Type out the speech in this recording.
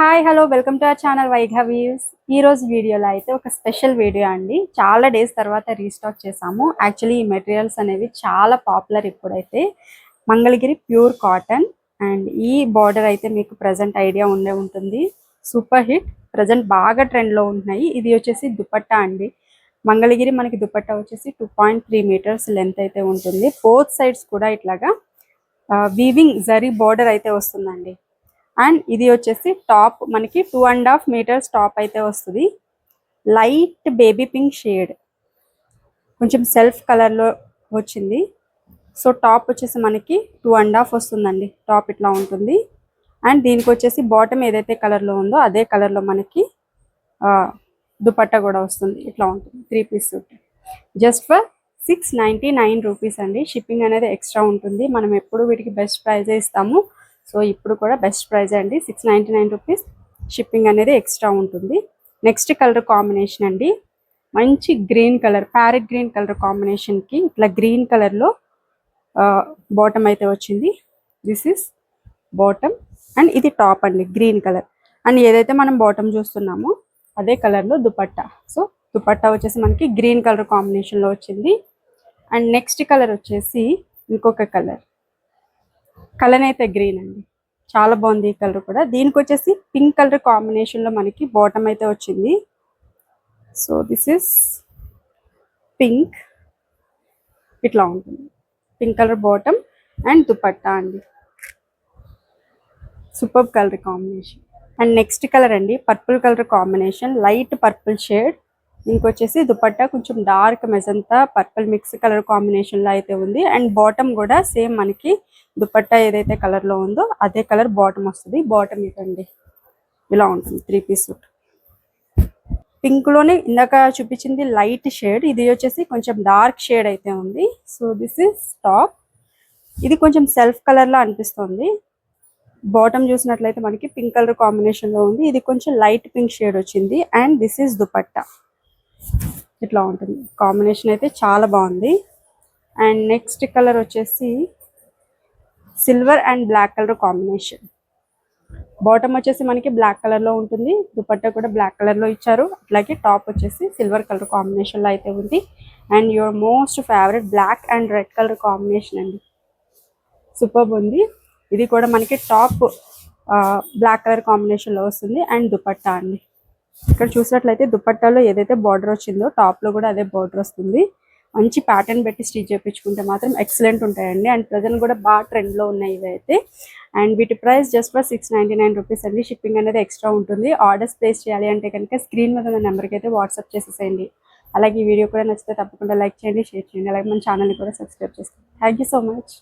Hi hello welcome to our channel వైఘవీవ్స్. ఈ రోజు వీడియోలో అయితే ఒక స్పెషల్ వీడియో అండి. చాలా డేస్ తర్వాత రీస్టాక్ చేసాము. యాక్చువల్లీ ఈ మెటీరియల్స్ అనేవి చాలా పాపులర్ ఇప్పుడైతే. మంగళగిరి ప్యూర్ కాటన్ అండ్ ఈ బార్డర్ అయితే మీకు ప్రజెంట్ ఐడియా ఉంటుంది. సూపర్ హిట్, ప్రజెంట్ బాగా ట్రెండ్లో ఉంటున్నాయి. ఇది వచ్చేసి దుపట్టా అండి. మంగళగిరి మనకి దుపట్టా వచ్చేసి 2.3 మీటర్స్ లెంత్ అయితే ఉంటుంది. బోత్ సైడ్స్ కూడా ఇట్లాగా వీవింగ్ జరీ బార్డర్ అయితే వస్తుందండి. అండ్ ఇది వచ్చేసి టాప్ మనకి 2.5 మీటర్స్ టాప్ అయితే వస్తుంది. లైట్ బేబీ పింక్ షేడ్, కొంచెం సెల్ఫ్ కలర్లో వచ్చింది. సో టాప్ వచ్చేసి మనకి 2.5 వస్తుందండి. టాప్ ఇట్లా ఉంటుంది. అండ్ దీనికి వచ్చేసి బాటమ్ ఏదైతే కలర్లో ఉందో అదే కలర్లో మనకి దుపట్టా కూడా వస్తుంది. ఇట్లా ఉంటుంది 3 piece suit. Just for 699 rupees అండి. షిప్పింగ్ అనేది ఎక్స్ట్రా ఉంటుంది. మనం ఎప్పుడు వీటికి బెస్ట్ ప్రైజే ఇస్తాము. సో ఇప్పుడు కూడా బెస్ట్ ప్రైజ్ అండి, 699 రూపీస్. షిప్పింగ్ అనేది ఎక్స్ట్రా ఉంటుంది. నెక్స్ట్ కలర్ కాంబినేషన్ అండి, మంచి green colour, parrot green colour కాంబినేషన్కి ఇట్లా గ్రీన్ కలర్లో బాటమ్ అయితే వచ్చింది. దిస్ ఇస్ బాటమ్ అండ్ ఇది టాప్ అండి, గ్రీన్ కలర్. అండ్ ఏదైతే మనం బాటమ్ చూస్తున్నామో అదే కలర్లో దుపట్టా. సో దుపట్టా వచ్చేసి మనకి గ్రీన్ కలర్ కాంబినేషన్లో వచ్చింది. అండ్ నెక్స్ట్ కలర్ వచ్చేసి ఇంకొక కలర్ అయితే గ్రీన్ అండి, చాలా బాగుంది ఈ కలర్ కూడా. దీనికి వచ్చేసి పింక్ కలర్ కాంబినేషన్లో మనకి బాటమ్ అయితే వచ్చింది. సో దిస్ ఇస్ పింక్, ఇట్లా ఉంటుంది pink colour bottom and dupatta అండి. Super colour combination. And next colour అండి, purple colour combination, light purple shade. ఇంకొచ్చేసి దుపట్టా కొంచెం dark magenta purple mix colour కాంబినేషన్లో అయితే ఉంది. అండ్ బాటమ్ కూడా సేమ్ మనకి దుపట్టా ఏదైతే కలర్లో ఉందో అదే కలర్ బాటమ్ వస్తుంది. బాటమ్ ఇదండి, ఇలా ఉంటుంది 3 పీస్ సూట్. పింక్లోనే ఇందాక చూపించింది లైట్ షేడ్, ఇది వచ్చేసి కొంచెం డార్క్ షేడ్ అయితే ఉంది. So this is top. ఇది కొంచెం సెల్ఫ్ కలర్లో అనిపిస్తుంది. బాటమ్ చూసినట్లయితే మనకి పింక్ కలర్ కాంబినేషన్లో ఉంది. ఇది కొంచెం లైట్ పింక్ షేడ్ వచ్చింది. అండ్ దిస్ ఇస్ దుపట్టా, ఇట్లా ఉంటుంది. కాంబినేషన్ అయితే చాలా బాగుంది. అండ్ నెక్స్ట్ కలర్ వచ్చేసి silver and black colour combination. Bottom వచ్చేసి మనకి బ్లాక్ కలర్లో ఉంటుంది. దుపట్టా కూడా బ్లాక్ కలర్లో ఇచ్చారు. అట్లాగే టాప్ వచ్చేసి సిల్వర్ కలర్ కాంబినేషన్లో అయితే ఉంది. And your most favourite black and red colour combination అండి, సూపర్ ఉంది. ఇది కూడా మనకి టాప్ బ్లాక్ కలర్ కాంబినేషన్లో వస్తుంది. అండ్ దుపట్టా అండి, ఇక్కడ చూసినట్లయితే దుపట్టాలో ఏదైతే బార్డర్ వచ్చిందో టాప్లో కూడా అదే బార్డర్ వస్తుంది. మంచి ప్యాటర్న్ పెట్టి స్టిచ్ చేయించుకుంటే మాత్రం ఎక్సలెంట్ ఉంటాయండి. అండ్ ప్రజెంట్ కూడా బాగా ట్రెండ్లో ఉన్నాయి ఇవైతే. అండ్ వీటి ప్రైస్ జస్ట్ ఫర్ 699 రూపీస్ అండి. షిప్పింగ్ అనేది ఎక్స్ట్రా ఉంటుంది. ఆర్డర్స్ ప్లేస్ చేయాలి అంటే కనుక స్క్రీన్ మీద ఉన్న నెంబర్కి అయితే వాట్సాప్ చేసేసేయండి. అలాగే ఈ వీడియో కూడా నచ్చితే తప్పకుండా లైక్ చేయండి, షేర్ చేయండి. అలాగే మన ఛానల్ని కూడా సబ్స్క్రైబ్ చేసుకోండి. Thank you so much.